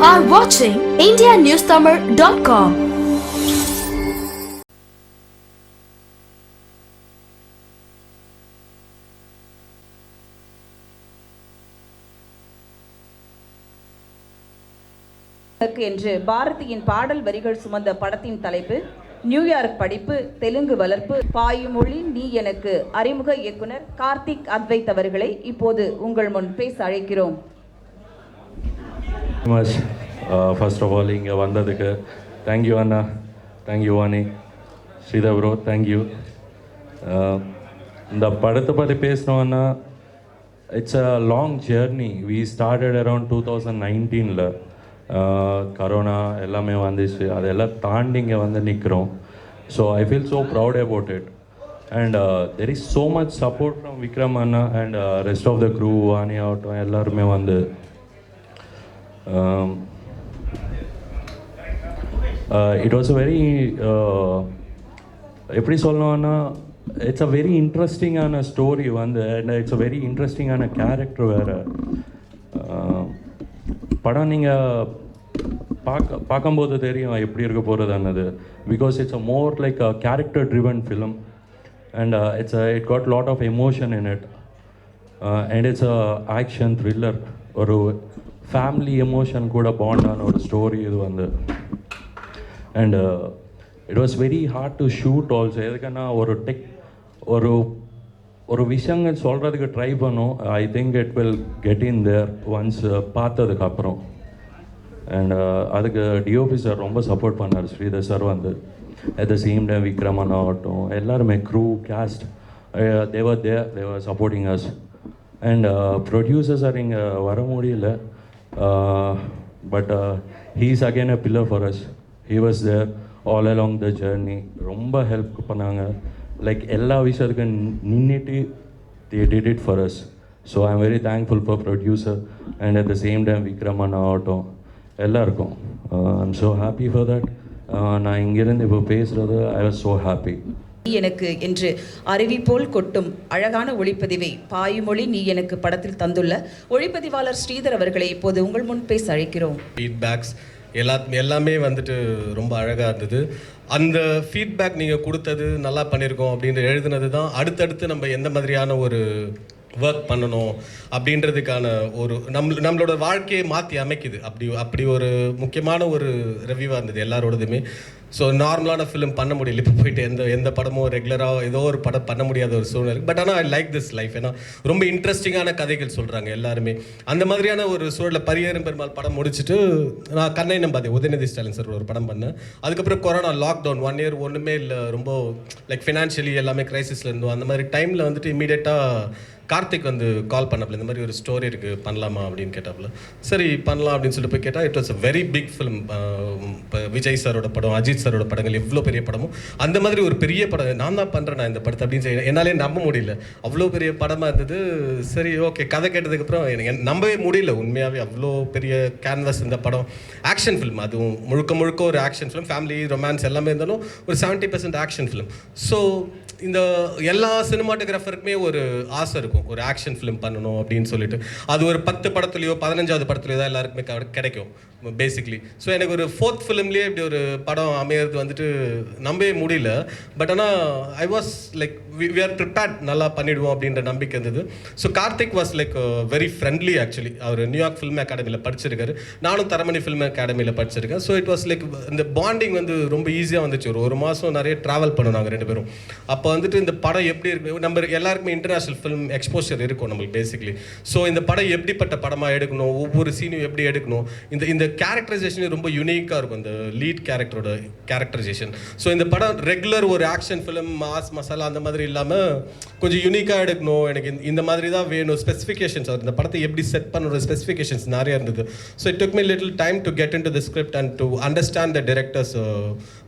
are watching indianewstamil.com. என்று பாரதியின் பாடல் வரிகள் சுமந்த படத்தின் தலைப்பு நியூயார்க் படிப்பு, தெலுங்கு வளர்ப்பு, பாயுமொழி நீ எனக்கு. அறிமுக இயக்குனர் கார்த்திக் அத்வைத் அவர்களை இப்போது உங்கள் முன் பேச அழைக்கிறோம். ஃபர்ஸ்ட் ஆஃப் ஆல் இங்கே வந்ததுக்கு தேங்க்யூ அண்ணா, thank you Vani, Sridhar bro, thank you. இந்த படத்தை பற்றி பேசணுன்னா it's a long journey. We started around 2019. Corona எல்லாமே வந்துச்சு, அதெல்லாம் தாண்டி இங்கே வந்து நிற்கிறோம். So I feel so proud about it. And there is so much support from Vikram அண்ணா and rest of the crew, Vani ஆகட்டும், எல்லாருமே வந்து இட் வாஸ் அ வெரி எப்படி சொல்லணும்னா இட்ஸ் அ வெரி இன்ட்ரெஸ்டிங்கான ஸ்டோரி வந்து, அண்ட் இட்ஸ் அ வெரி இன்ட்ரெஸ்டிங்கான character வேறு. படம் நீங்கள் பார்க்கும்போது தெரியும் எப்படி இருக்க போகிறதுன்னது. Because it's a more like a character driven film and it got lot of emotion in it and it's a action thriller. ஒரு ஃபேமிலி எமோஷன் கூட பாண்டான ஒரு ஸ்டோரி இது வந்து. And it was very hard to shoot also. எதுக்குன்னா ஒரு விஷயங்கள் சொல்கிறதுக்கு ட்ரை பண்ணும். I think it will get in there once பார்த்ததுக்கப்புறம். அண்ட் அதுக்கு டிஓபி சார் ரொம்ப சப்போர்ட் பண்ணார், ஸ்ரீதர் சார் வந்து. At the same time Vikraman ஆகட்டும், எல்லாருமே crew cast they were supporting us. And producer sir இங்கே வர முடியல, but he's again a pillar for us. He was there all along the journey. ரொம்ப ஹெல்ப் பண்ணாங்க. லைக் எல்லா விஷயத்துக்கும் நின்றுட்டு they did it for us. So I am very thankful for producer and at the same time Vikraman ஆகட்டும், எல்லாருக்கும். I'm so happy for that. நான் இங்கிருந்து இப்போ பேசுகிறது I was so happy. எனக்கு என்று அருவி போல் கொட்டும் அழகான ஒளிப்பதிவை பாயுமொழி நீ எனக்கு படத்தில் தந்துள்ள ஒளிப்பதிவாளர் ஸ்ரீதர் அவர்களை இப்போது உங்கள் முன் பேச அழைக்கிறோம். ஃபீட்பேக்ஸ் எல்லாமே வந்துட்டு ரொம்ப அழகாக இருந்தது. அந்த ஃபீட்பேக் நீங்கள் கொடுத்தது நல்லா பண்ணியிருக்கோம் அப்படின்னு எழுதுனது தான் அடுத்தடுத்து நம்ம எந்த மாதிரியான ஒரு ஒர்க் பண்ணணும் அப்படின்றதுக்கான ஒரு நம்மளோட வாழ்க்கையை மாற்றி அமைக்குது. அப்படி ஒரு முக்கியமான ஒரு ரிவ்யூவாக இருந்தது எல்லாரோடதுமே. ஸோ நார்மலான ஃபிலிம் பண்ண முடியல, இப்போ போயிட்டு எந்த படமும் ரெகுலராக ஏதோ ஒரு படம் பண்ண முடியாத ஒரு சூழ்நிலை. பட் ஆனால் ஐ லைக் திஸ் லைஃப். ஏன்னா ரொம்ப இன்ட்ரெஸ்டிங்கான கதைகள் சொல்கிறாங்க எல்லாருமே. அந்த மாதிரியான ஒரு சூழலை பரியேறும் பெருமாள் படம் முடிச்சுட்டு நான் கண்ணை நம்பாதே உதயநிதி ஸ்டாலின் சார் ஒரு படம் பண்ணேன். அதுக்கப்புறம் கொரோனா லாக்டவுன் 1 year ஒன்றுமே இல்லை, ரொம்ப லைக் ஃபினான்ஷியலி எல்லாமே க்ரைசிஸில் இருந்தோம். அந்த மாதிரி டைமில் வந்துட்டு இமீடியட்டாக கார்த்திக் வந்து கால் பண்ணப்பில் இந்த மாதிரி ஒரு ஸ்டோரி இருக்குது பண்ணலாமா அப்படின்னு கேட்டாப்புல. சரி பண்ணலாம் அப்படின்னு சொல்லிட்டு போய் கேட்டால் it was a very big film. இப்போ விஜய் சாரோட படம், அஜித் சாரோட படங்கள் எவ்வளோ பெரிய படமும் அந்த மாதிரி ஒரு பெரிய படம் நான் தான் பண்ணுறேன் நான் இந்த படத்தை அப்படின்னு சொல்லி என்னாலே நம்ப முடியல. அவ்வளோ பெரிய படமாக இருந்தது. சரி ஓகே, கதை கேட்டதுக்கப்புறம் எனக்கு நம்பவே முடியல உண்மையாகவே. அவ்வளோ பெரிய கேன்வாஸ் இந்த படம். ஆக்ஷன் ஃபிலிம், அதுவும் முழுக்க ஒரு ஆக்ஷன் ஃபிலிம். ஃபேமிலி ரொமான்ஸ் எல்லாமே இருந்தாலும் ஒரு 70% ஆக்ஷன் ஃபிலிம். ஸோ இந்த எல்லா சினிமாட்டோகிராஃபருக்குமே ஒரு ஆசை இருக்கும் ஒரு ஆக்ஷன் ஃபிலிம் பண்ணணும் அப்படின்னு சொல்லிட்டு. அது ஒரு 10 படத்துலையோ 15வது படத்துலையோ தான் எல்லாருக்குமே கிடைக்கும் பேசிக்லி. ஸோ எனக்கு ஒரு 4th ஃபிலிம்லேயே இப்படி ஒரு படம் அமையிறது வந்துட்டு நம்பவே முடியல. பட் ஆனால் I was like we are prepared, நல்லா பண்ணிவிடுவோம் அப்படின்ற நம்பிக்கை இருந்தது. So Karthik was like very friendly. Actually அவர் நியூயார்க் ஃபில்ம் அகாடமியில் படிச்சிருக்காரு, நானும் தரமணி ஃபில்ம் அகாடமியில் படிச்சிருக்கேன். ஸோ இட் வாஸ் லைக் இந்த பாண்டிங் வந்து ரொம்ப ஈஸியாக வந்துச்சு. ஒரு மாதம் நிறைய ட்ராவல் பண்ணோம் நாங்கள் 2 பேரும். அப்போ வந்துட்டு இந்த படம் எப்படி இருக்கு, நம்ம எல்லாருக்குமே இன்டர்நேஷ்னல் ஃபிலிம் எக்ஸ்போஷர் இருக்கும் நம்மளுக்கு பேசிக்லி. ஸோ இந்த படம் எப்படிப்பட்ட படமாக எடுக்கணும், ஒவ்வொரு சீனும் எப்படி எடுக்கணும், இந்த கேரக்டரைசேஷன் ரொம்ப யூனிக்காக இருக்கும் இந்த லீட் கேரக்டரோட கேரக்டரைசேஷன். ஸோ இந்த படம் ரெகுலர் ஒரு ஆக்ஷன் ஃபிலிம் மாஸ் மசாலா அந்த மாதிரி இல்லாமல் கொஞ்சம் யூனிக்காக எடுக்கணும், எனக்கு இந்த மாதிரி தான் வேணும். ஸ்பெசிஃபிகேஷன்ஸ் இந்த படத்தை எப்படி செட் பண்ணுற ஸ்பெசிஃபிகேஷன்ஸ் நிறையா இருந்தது. So it took me little time to get in to the script and to understand the director's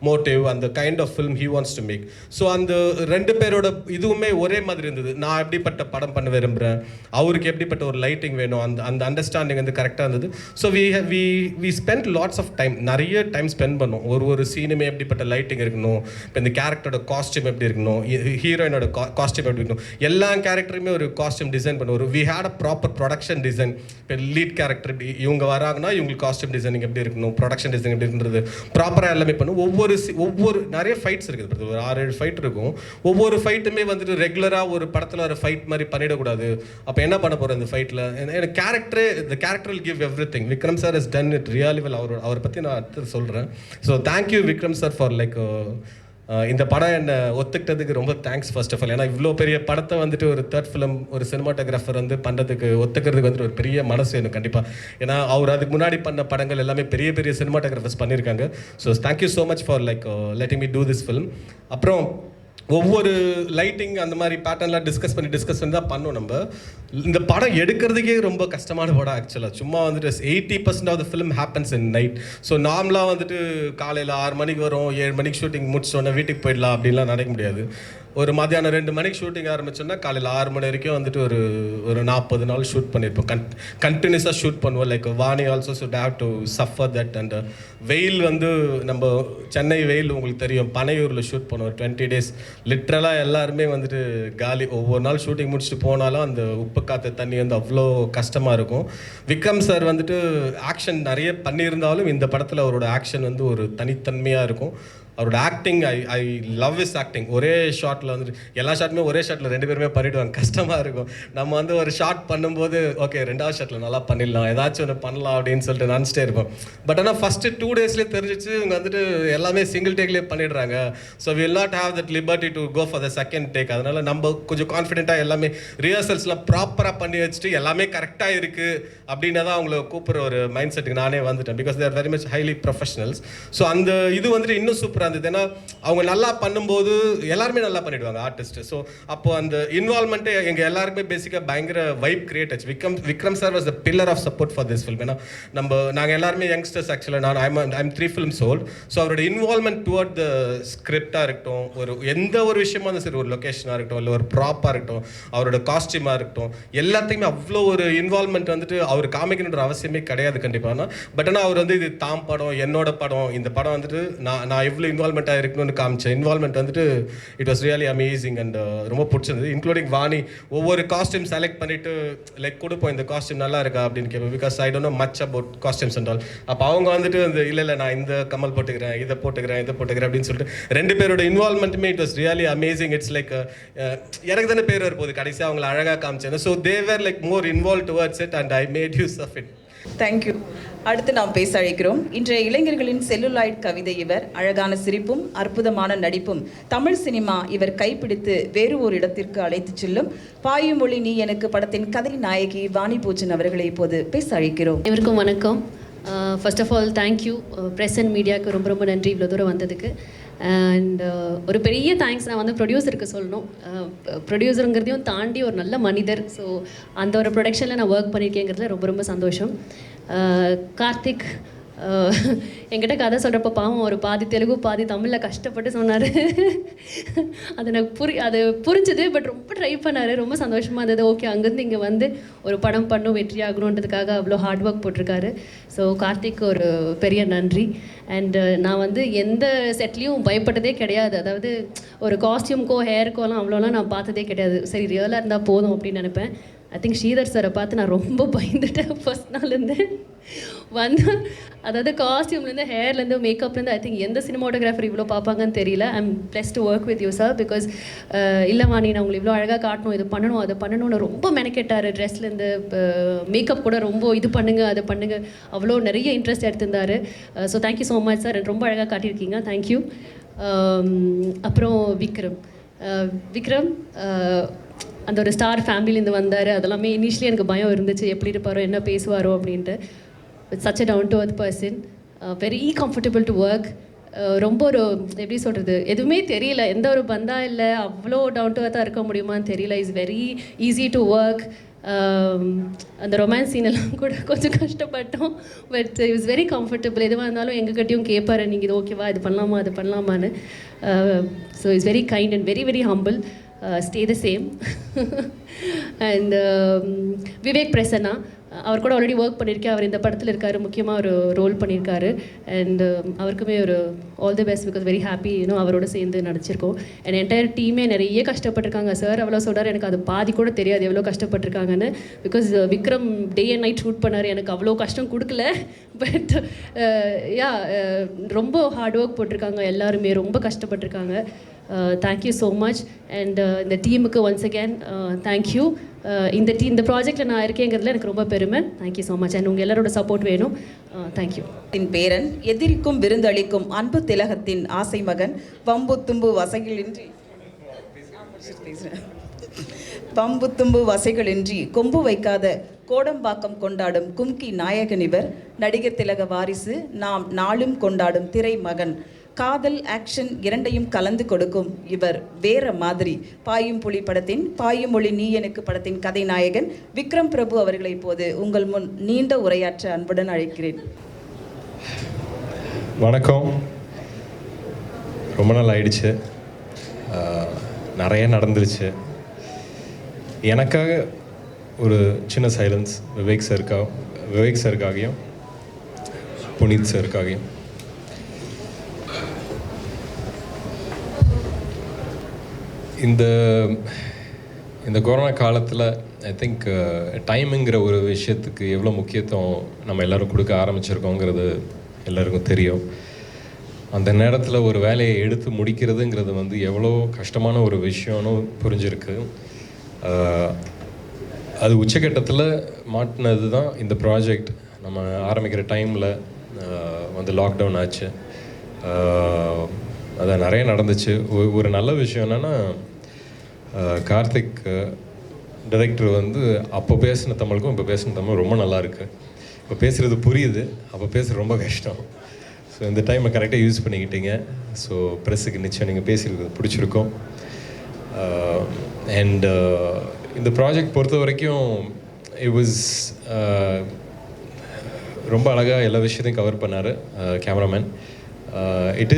motive அந்த kind of film he wants to make. So அந்த 2 பேரோட இதுவுமே ஒரே மாதிரி இருந்தது. நான் எப்படிப்பட்ட படம் பண்ண விரும்புகிறேன், அவருக்கு எப்படிப்பட்ட ஒரு லைட்டிங் வேணும், அந்த அண்டர்ஸ்டாண்டிங் வந்து கரெக்டாக இருந்தது. So we we spend lots of time, நிறைய டைம் ஸ்பெண்ட் பண்ணோம். ஒரு சீனுமே எப்படிப்பட்ட லைட்டிங் இருக்கணும், இப்போ இந்த கேரக்டரோட காஸ்டியூம் எப்படி இருக்கணும், ஹீரோயினோட காஸ்டியூம் எப்படி இருக்கணும், எல்லா கேரக்டருமே ஒரு காஸ்டியூம் டிசைன் பண்ணுவோம். We had a proper production design. இப்போ லீட் கேரக்டர் இவங்க வராங்கன்னா இவங்களுக்கு காஸ்டியூம் டிசைனிங் எப்படி இருக்கணும், ப்ரொடக்ஷன் டிசைன் எப்படி இருக்குன்றது ப்ராப்பராக எல்லாமே பண்ணுவோம். ஒவ்வொரு நிறைய ஃபைட்ஸ் இருக்குது, ஒரு 6-7 ஃபைட் இருக்கும். ஒவ்வொரு ஃபைட்டுமே வந்துட்டு ரெகுலராக ஒரு படத்தில் ஒரு ஃபைட் மாதிரி பண்ணிடக்கூடாது. அப்போ என்ன பண்ண போகிறோம் இந்த ஃபைட்டில், எனக்கு கேரக்டரே the character will give everything. Vikram sir has done it really well. அவர் பற்றி நான் அடுத்து சொல்கிறேன். So thank you Vikram sir for like இந்த படம் என்னை ஒத்துக்கிட்டதுக்கு ரொம்ப தேங்க்ஸ் ஃபர்ஸ்ட் ஆஃப் ஆல். ஏன்னா இவ்வளோ பெரிய படத்தை வந்துட்டு ஒரு தேர்ட் ஃபிலிம் ஒரு சினிமாட்டோகிராஃபர் வந்து பண்ணுறதுக்கு ஒத்துக்கிறதுக்கு வந்துட்டு ஒரு பெரிய மனசு எனக்கு கண்டிப்பாக. ஏன்னா அவர் அதுக்கு முன்னாடி பண்ண படங்கள் எல்லாமே பெரிய பெரிய சினிமாட்டோகிராஃபர்ஸ் பண்ணியிருக்காங்க. So thank you so much for like letting me do this film. அப்புறம் ஒவ்வொரு லைட்டிங் அந்த மாதிரி பேட்டர்ன்லாம் டிஸ்கஸ் பண்ணி தான் பண்ணோம். நம்ம இந்த படம் எடுக்கிறதுக்கே ரொம்ப கஷ்டமான படம் ஆக்சுவலாக. சும்மா வந்துட்டு 80% of the film happens in night. So நார்மலாக வந்துட்டு காலையில் 6 மணிக்கு வரும், 7 மணிக்கு ஷூட்டிங் முடிச்சோடனே வீட்டுக்கு போயிடலாம் அப்படின்லாம் நடக்க முடியாது. ஒரு மதியானம் 2 மணிக்கு ஷூட்டிங் ஆரம்பிச்சோன்னா காலையில் 6 மணி வரைக்கும் வந்துட்டு ஒரு 40 நாள் ஷூட் பண்ணியிருப்போம். கண்டினியூஸாக ஷூட் பண்ணுவோம். Like Vani also should have to suffer that. And வெயில் வந்து நம்ம சென்னை வெயில் உங்களுக்கு தெரியும், பனையூரில் ஷூட் பண்ணுவோம் 20 days. லிட்ரலாக எல்லாருமே வந்துட்டு காலி. ஒவ்வொரு நாள் ஷூட்டிங் முடிச்சுட்டு போனாலும் அந்த உப்பு காற்று தண்ணி வந்து அவ்வளோ கஷ்டமாக இருக்கும். விக்ரம் சார் வந்துட்டு ஆக்ஷன் நிறைய பண்ணியிருந்தாலும் இந்த படத்தில் அவரோட ஆக்ஷன் வந்து ஒரு தனித்தன்மையாக இருக்கும். அவரோட acting I love is acting. ஒரே ஷாட்டில் வந்துட்டு எல்லா ஷாட்டுமே ஒரே ஷாட்டில் 2 பேருமே பண்ணிவிடுவாங்க. கஷ்டமாக இருக்கும். நம்ம வந்து ஒரு ஷாட் பண்ணும்போது ஓகே 2வது ஷாட்டில் நல்லா பண்ணிடலாம், ஏதாச்சும் ஒன்று பண்ணலாம் அப்படின்னு சொல்லிட்டு நினச்சிட்டே இருப்போம். பட் ஆனால் ஃபஸ்ட்டு 2 daysலேயே தெரிஞ்சிச்சு இவங்க வந்துட்டு எல்லாமே சிங்கிள் டேக்லேயே பண்ணிடுறாங்க. So will not have that liberty to go for the second take. அதனால் நம்ம கொஞ்சம் கான்ஃபிடென்ட்டாக எல்லாமே ரிஹர்சல்ஸ்லாம் ப்ராப்பராக பண்ணி வச்சுட்டு எல்லாமே கரெக்டாக இருக்குது அப்படின்னா தான் அவங்கள கூப்பிட்ற ஒரு மைண்ட் செட்டுக்கு நானே வந்துட்டேன். Because there very much highly professionals. So அந்த இது வந்துட்டு இன்னும் சூப்பராக இருந்தது. ஏன்னா அவங்க நல்லா பண்ணும்போது எல்லாருமே நல்லா பண்ணிடுவாங்க ஆர்டிஸ்ட். ஸோ அப்போ அந்த இன்வால்மெண்ட்டே எங்கள் எல்லாருக்குமே பேசிக்காக பயங்கர வைப் கிரியேட் ஆச்சு. Vikram sir was the pillar of support for this film. ஏன்னா நாங்கள் எல்லாருமே யங்ஸ்டர்ஸ் ஆக்சுவலாக. I'm 3 films old. ஸோ அவரோட இன்வால்மெண்ட் டுவர்ட் த ஸ்கிரிப்டாக இருக்கட்டும், எந்த ஒரு விஷயமா இருந்தாலும் சரி, ஒரு லொக்கேஷனாக இருக்கட்டும், இல்லை ஒரு ப்ராப்பாக இருக்கட்டும், அவரோட காஸ்டியூமாக இருக்கட்டும், எல்லாத்தையுமே அவ்வளோ ஒரு இன்வால்மெண்ட் வந்துட்டு அவர் காமிக்கணுன்ற அவசியமே கிடையாது கண்டிப்பாக. பட் ஆனால் அவர் வந்து இது தாம் படம், என்னோட படம், இந்த படம் வந்துட்டு நான் எவ்வளோ இன்வால்மெண்ட்டாக இருக்கணும்னு காமிச்சேன். இன்வால்மெண்ட் வந்துட்டு it was really amazing. And ரொம்ப பிடிச்சிருந்தது. இன்க்ளூடிங் வாணி ஒவ்வொரு காஸ்டியூம் செலக்ட் பண்ணிவிட்டு லைக் கொடுப்போம், இந்த காஸ்டியூம் நல்லா இருக்கா அப்படின்னு கேட்பேன். Because I don't know much about costumes and all. அப்போ அவங்க வந்துட்டு இல்லை நான் இந்த கமல் போட்டுக்கிறேன், இதை போட்டுக்கிறேன் அப்படின்னு சொல்லிட்டு 2 பேரோட இன்வால்மெண்ட்டுமே it was really amazing. It's like எனக்கு தானே பேர் வரும்போது கடைசியாக அவங்களை அழகாக காமிச்சேன். So they were like more involve towards it and I made use of it. Thank you. அடுத்து நாம் பேச அழைக்கிறோம். இன்றைய இளைஞர்களின் செல்லுலாய்ட் கவிதை இவர். அழகான சிரிப்பும் அற்புதமான நடிப்பும் தமிழ் சினிமா இவர் கைப்பிடித்து வேறு ஒரு இடத்திற்கு அழைத்து செல்லும் பாயும் மொழி நீ எனக்கு படத்தின் கதை நாயகி வாணி பூஜன் அவர்களை இப்போது பேச அழைக்கிறோம். இவருக்கும் வணக்கம். First of all thank you press and மீடியாவுக்கு ரொம்ப ரொம்ப நன்றி இவ்வளோ தூரம் வந்ததுக்கு. அண்ட் ஒரு பெரிய தேங்க்ஸ் நான் வந்து ப்ரொடியூசருக்கு சொல்லணும். ப்ரொடியூசருங்கிறதையும் தாண்டி ஒரு நல்ல மனிதர். ஸோ அந்த ஒரு ப்ரொடக்ஷனில் நான் ஒர்க் பண்ணியிருக்கேங்கிறதுல ரொம்ப ரொம்ப சந்தோஷம். கார்த்திக் என்கிட்ட கதை சொல்கிறப்ப பாவம் ஒரு பாதி தெலுங்கு பாதி தமிழில் கஷ்டப்பட்டு சொன்னார். அது எனக்கு அது புரிஞ்சுது. பட் ரொம்ப ட்ரை பண்ணார். ரொம்ப சந்தோஷமாக இருந்தது. ஓகே அங்கேருந்து இங்கே வந்து ஒரு படம் பண்ணும் வெற்றி ஆகணுன்றதுக்காக அவ்வளோ ஹார்ட் ஒர்க் போட்டிருக்காரு. ஸோ கார்த்திக் ஒரு பெரிய நன்றி. அண்டு நான் வந்து எந்த செட்லேயும் பயப்பட்டதே கிடையாது. அதாவது ஒரு காஸ்டியூம்க்கோ ஹேருக்கோலாம் அவ்வளோலாம் நான் பார்த்ததே கிடையாது. சரி ரியலாக இருந்தால் போதும் அப்படின்னு நினைப்பேன். ஐ திங்க் ஸ்ரீதர் சாரை பார்த்து நான் ரொம்ப பயந்துட்டேன் ஃபர்ஸ்ட் நாள்லேருந்து வந்து. அதாவது காஸ்டியூம்லேருந்து ஹேர்லேருந்து மேக்கப்லேருந்து ஐ திங்க் எந்த சினிமாட்டோகிராஃபர் இவ்வளோ பார்ப்பாங்கன்னு தெரியல. I'm plus to work with you sir. Because இல்லை வாணி நான் உங்களை இவ்வளோ அழகாக காட்டணும், இது பண்ணணும் அதை பண்ணணும்னு ரொம்ப மெனக்கெட்டார். ட்ரெஸ்லேருந்து மேக்கப் கூட ரொம்ப இது பண்ணுங்க அதை பண்ணுங்க அவ்வளோ நிறைய இன்ட்ரெஸ்ட் எடுத்திருந்தார். So thank you so much sir. ரொம்ப அழகாக காட்டியிருக்கீங்க. தேங்க்யூ. அப்புறம் விக்ரம் அந்த ஒரு ஸ்டார் ஃபேமிலிலேருந்து வந்தார். அதெல்லாமே இனிஷியலி எனக்கு பயம் இருந்துச்சு, எப்படி இருப்பாரோ என்ன பேசுவாரோ அப்படின்ட்டு. With such a down to earth person, very comfortable to work. ரொம்ப ஒரு எப்படி சொல்கிறது, எதுவுமே தெரியல, எந்த ஒரு பந்தா இல்லை, அவ்வளோ டவுன் டு அர்த்தாக இருக்க முடியுமான்னு தெரியல. Is very easy to work. அந்த ரொமான்ஸ் சீனெல்லாம் கூட கொஞ்சம் கஷ்டப்பட்டோம். But is very comfortable. எதுவாக இருந்தாலும் எங்ககிட்டையும் கேட்பாரு, நீங்கள் இது ஓகேவா, இது பண்ணலாமா அது பண்ணலாமான்னு. So is very kind and very very humble. Stay the same. And Vivek Prasanna, அவர் கூட ஆல்ரெடி ஒர்க் பண்ணியிருக்கேன். அவர் இந்த படத்தில் இருக்கார், முக்கியமாக ஒரு ரோல் பண்ணியிருக்காரு. அண்ட் அவருக்குமே ஒரு all the best, because very happy அவரோட சேர்ந்து நடிச்சிருக்கோம். அண்ட் என்டையர் டீமே நிறைய கஷ்டப்பட்டிருக்காங்க. சார் அவ்வளோ சொல்கிறார், எனக்கு அது பாதி கூட தெரியாது எவ்வளோ கஷ்டப்பட்டிருக்காங்கன்னு. Because Vikram day and night shoot பண்ணார், எனக்கு அவ்வளோ கஷ்டம் கொடுக்கல. பட் ரொம்ப ஹார்ட் ஒர்க் போட்டிருக்காங்க, எல்லாருமே ரொம்ப கஷ்டப்பட்டிருக்காங்க. Thank you so much. அண்ட் இந்த டீமுக்கு ஒன்ஸ் அகேன் தேங்க்யூ. இந்த ப்ராஜெக்டில் நான் இருக்கேங்கிறதுல எனக்கு ரொம்ப பெருமை. Thank you so much. அண்ட் உங்கள் எல்லாரோட சப்போர்ட் வேணும். தேங்க்யூ. பேரன், எதிரிக்கும் விருந்தளிக்கும் அன்பு திலகத்தின் ஆசை மகன், வம்பு தும்பு வசைகளின்றி கொம்பு வைக்காத கோடம்பாக்கம் கொண்டாடும் கும்கி நாயகன் இவர். நடிகர் திலக வாரிசு, நாம் நாளும் கொண்டாடும் திரை மகன். காதல் ஆக்ஷன் இரண்டையும் கலந்து கொடுக்கும் இவர் வேற மாதிரி. பாயும் புலி படத்தின் பாயும் மொழி நீ எனக்கு படத்தின் கதை நாயகன் விக்ரம் பிரபு அவர்களை இப்போது உங்கள் முன் நீண்ட உரையாற்ற அன்புடன் அழைக்கிறேன். வணக்கம். ரொம்ப நாள் ஆயிடுச்சு, நிறைய நடந்துருச்சு. எனக்காக ஒரு சின்ன சைலன்ஸ் விவேக் சருக்காகவும் புனித் சருக்காகவும். இந்த கொரோனா காலத்தில் ஐ திங்க் டைமுங்கிற ஒரு விஷயத்துக்கு எவ்வளோ முக்கியத்துவம் நம்ம எல்லோரும் கொடுக்க ஆரம்பிச்சிருக்கோங்கிறது எல்லாருக்கும் தெரியும். அந்த நேரத்தில் ஒரு வேலையை எடுத்து முடிக்கிறதுங்கிறது எவ்வளோ கஷ்டமான ஒரு விஷயம்னு புரிஞ்சிருக்கு. அது உச்சக்கட்டத்தில் மாட்டினது தான் இந்த ப்ராஜெக்ட். நம்ம ஆரம்பிக்கிற டைமில் லாக்டவுன் ஆச்சு. அது நிறைய நடந்துச்சு. ஒரு நல்ல விஷயம் என்னென்னா, கார்த்திக் டைரக்டர் அப்போ பேசின தமிழுக்கும் இப்போ பேசின தமிழ் ரொம்ப நல்லாயிருக்கு. இப்போ பேசுகிறது புரியுது, அப்போ பேசுகிறது ரொம்ப கஷ்டம். ஸோ இந்த டைமை கரெக்டாக யூஸ் பண்ணிக்கிட்டீங்க. ஸோ ப்ரெஸ்ஸுக்கு நிச்சயம் நீங்கள் பேசியிருக்கிறது பிடிச்சிருக்கோம். அண்ட் இந்த ப்ராஜெக்ட் பொறுத்த வரைக்கும் இட் வாஸ் ரொம்ப அழகாக எல்லா விஷயத்தையும் கவர் பண்ணார் cameraman. It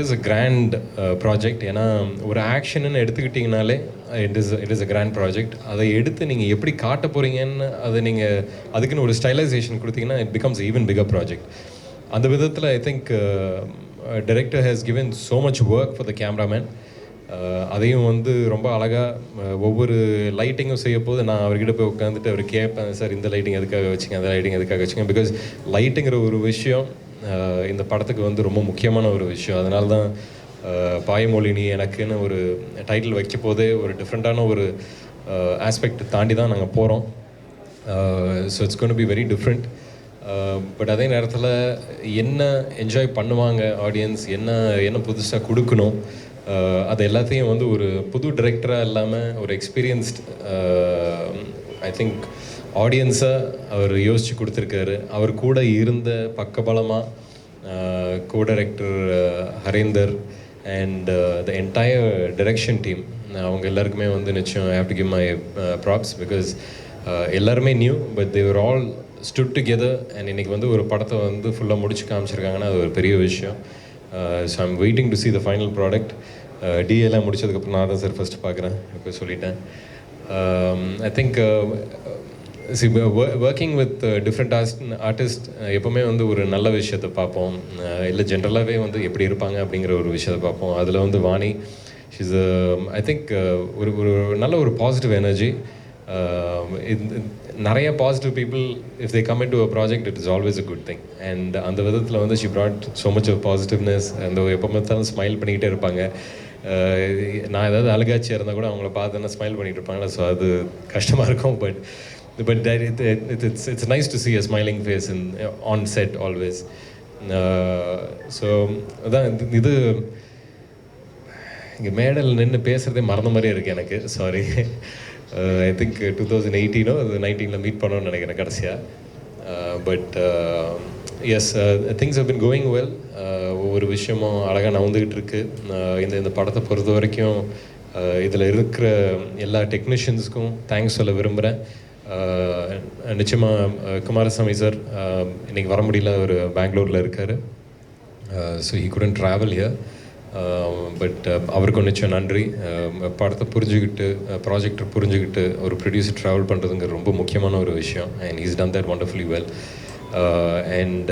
is a grand project. ஏன்னா ஒரு ஆக்ஷன்னு எடுத்துக்கிட்டிங்கனாலே it is a grand project. அதை எடுத்து நீங்கள் எப்படி காட்ட போகிறீங்கன்னு அதை நீங்கள் அதுக்குன்னு ஒரு ஸ்டைலைசேஷன் கொடுத்தீங்கன்னா it becomes even bigger project. அந்த விதத்தில் I think director has given so much work for the cameraman. அதையும் ரொம்ப அழகாக ஒவ்வொரு லைட்டிங்கும் செய்ய போது நான் அவர்கிட்ட போய் உட்காந்துட்டு அவர் கேட்பேன், சார் இந்த லைட்டிங் எதுக்காக வச்சுங்க, அந்த லைட்டிங் எதுக்காக வச்சுங்க. பிகாஸ் லைட்டுங்கிற ஒரு விஷயம் இந்த படத்துக்கு ரொம்ப முக்கியமான ஒரு விஷயம். அதனால தான் பாயமொழி நீ எனக்குன்னு ஒரு டைட்டில் வைக்க போதே ஒரு டிஃப்ரெண்ட்டான ஒரு ஆஸ்பெக்ட் தாண்டி தான் நாங்கள் போகிறோம். So it's gonna be very different. But அதே நேரத்தில் என்ன என்ஜாய் பண்ணுவாங்க ஆடியன்ஸ், என்ன புதுசாக கொடுக்கணும், அது எல்லாத்தையும் ஒரு புது டைரக்டராக இல்லாமல் ஒரு எக்ஸ்பீரியன்ஸ்ட் ஐ திங்க் ஆடியன்ஸாக அவர் யோசித்து கொடுத்துருக்காரு. அவர் கூட இருந்த பக்கபலமாக co director Harender and the entire direction team, அவங்க எல்லாருக்குமே நிச்சயம் I have to give my props. Because எல்லாருமே new, but they were all stood together. And இன்றைக்கி ஒரு படத்தை ஃபுல்லாக முடிச்சு காமிச்சிருக்காங்கன்னா அது ஒரு பெரிய விஷயம். So I'm waiting to see the final product. டிஎல்லாம் முடிச்சதுக்கப்புறம் நான் தான் சார் ஃபஸ்ட்டு பார்க்குறேன், இப்போ சொல்லிட்டேன். I think working with different artist எப்போவுமே ஒரு நல்ல விஷயத்தை பார்ப்போம். இல்லை ஜென்ரலாகவே எப்படி இருப்பாங்க அப்படிங்கிற ஒரு விஷயத்தை பார்ப்போம். அதில் வாணி ஷீஸ் ஐ திங்க் ஒரு நல்ல ஒரு பாசிட்டிவ் எனர்ஜி. நிறைய positive people if they come in to a project it is always a good thing. And அந்த விதத்தில் she brought so much of positiveness. அந்த எப்போ பார்த்தாலும் ஸ்மைல் பண்ணிக்கிட்டே இருப்பாங்க. நான் ஏதாவது அழுகாச்சியாக இருந்தால் கூட அவங்கள பார்த்தோன்னா ஸ்மைல் பண்ணிகிட்டு இருப்பாங்களா. ஸோ அது கஷ்டமாக இருக்கும். But it's nice to see a smiling face on set always. So அதான் இது இங்கே மேடல் நின்று பேசுகிறதே மறந்த மாதிரியே இருக்குது எனக்கு. சாரி. ஐ திங்க் 2018 அது 19 மீட் பண்ணோன்னு நினைக்கிறேன் கடைசியாக. But yes, things have been going well. ஒவ்வொரு விஷயமும் அழகாக நவுந்துக்கிட்டு இருக்கு. இந்த படத்தை பொறுத்த வரைக்கும் இதில் இருக்கிற எல்லா டெக்னீஷியன்ஸுக்கும் தேங்க்ஸ் சொல்ல விரும்புகிறேன். நிச்சயமாக குமாரசாமி சார் இன்றைக்கி வர முடியல, அவர் பெங்களூரில் இருக்கார். So he couldn't travel here. But அவருக்கும் நிச்சயம் நன்றி. படத்தை புரிஞ்சுக்கிட்டு ப்ராஜெக்டை புரிஞ்சுக்கிட்டு ஒரு ப்ரொடியூசர் ட்ராவல் பண்ணுறதுங்க ரொம்ப முக்கியமான ஒரு விஷயம். And he's done that wonderfully well. And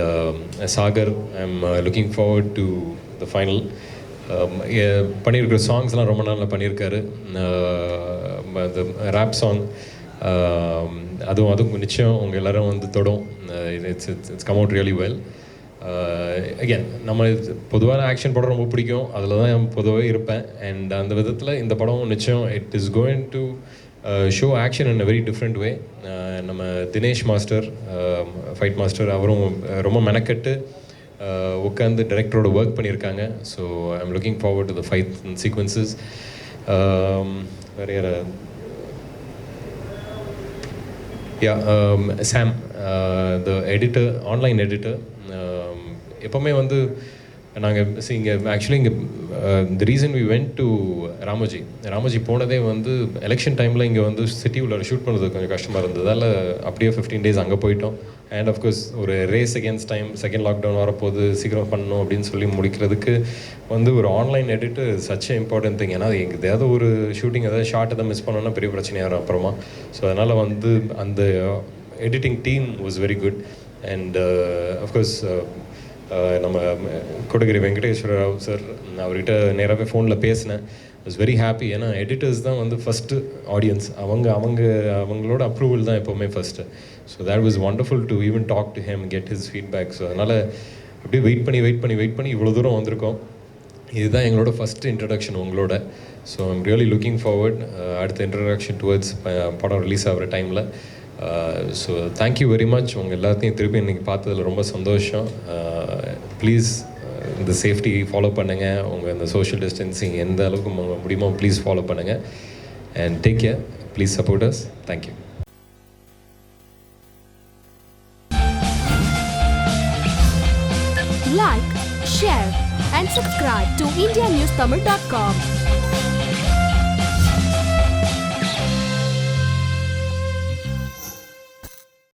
Sagar, I am looking forward to the final. பண்ணியிருக்கிற சாங்ஸ்லாம் ரொம்ப நாளில் பண்ணியிருக்காரு. அந்த ரேப் சாங் அதுவும் நிச்சயம் உங்கள் எல்லோரும் வந்து தொடும். It's come out really well. Again நம்ம பொதுவான ஆக்ஷன் படம் ரொம்ப பிடிக்கும், அதில் தான் பொதுவாகவே இருப்பேன். அண்ட் அந்த விதத்தில் இந்த படம் நிச்சயம் it is going to show action in a very different way. நம்ம தினேஷ் மாஸ்டர், ஃபைட் மாஸ்டர், அவரும் ரொம்ப மெனக்கெட்டு உட்காந்து டைரக்டரோட ஒர்க் பண்ணியிருக்காங்க. So I am looking forward to the fight sequences. வேறு Sam, the editor, online editor. எப்போவுமே வந்து நாங்கள் இங்கே ஆக்சுவலி இங்கே the reason we went to Ramoji போனதே வந்து எலெக்ஷன் டைமில் இங்கே வந்து சிட்டி உள்ள ஷூட் பண்ணுறது கொஞ்சம் கஷ்டமாக இருந்ததால் அப்படியே 15 days அங்கே போயிட்டோம். அண்ட் அஃப்கோர்ஸ் ஒரு race against time, second lockdown வரப்போது, சீக்கிரம் பண்ணணும் அப்படின்னு சொல்லி முடிக்கிறதுக்கு வந்து ஒரு online edit such important thing. ஏன்னா எதாவது ஒரு ஷூட்டிங் ஏதாவது ஷார்ட் எதாவது மிஸ் பண்ணோன்னா பெரிய பிரச்சனையாக வரும் அப்புறமா. ஸோ அதனால் வந்து அந்த editing team was very good. And of course நம்ம கொடகிரி வெங்கடேஸ்வர ராவ் சார், அவர்கிட்ட நேராகவே ஃபோனில் பேசினேன். Was very happy. ஏன்னா எடிட்டர்ஸ் தான் வந்து ஃபஸ்ட்டு ஆடியன்ஸ். அவங்களோட அப்ரூவல் தான் எப்போவுமே first. So that was wonderful to even talk to him, get his feedback. So அதனால் அப்படியே வெயிட் பண்ணி இவ்வளோ தூரம் வந்திருக்கோம். இதுதான் எங்களோட ஃபஸ்ட்டு இன்ட்ரடக்ஷன் உங்களோட. So I'm really looking forward அடுத்த இன்ட்ரடக்ஷன் டுவர்ட்ஸ் படம் ரிலீஸ் ஆகிற டைமில். So thank you very much. உங்கள் எல்லாத்தையும் திருப்பி இன்றைக்கி பார்த்ததில் ரொம்ப சந்தோஷம். ப்ளீஸ் இந்த சேஃப்டி ஃபாலோ பண்ணுங்கள். உங்கள் இந்த சோஷியல் டிஸ்டன்சிங் எந்த அளவுக்கு முடியுமோ ப்ளீஸ் ஃபாலோ பண்ணுங்கள். And take care. Please support us. Thank you. Like, share and subscribe to indianewstamil.com.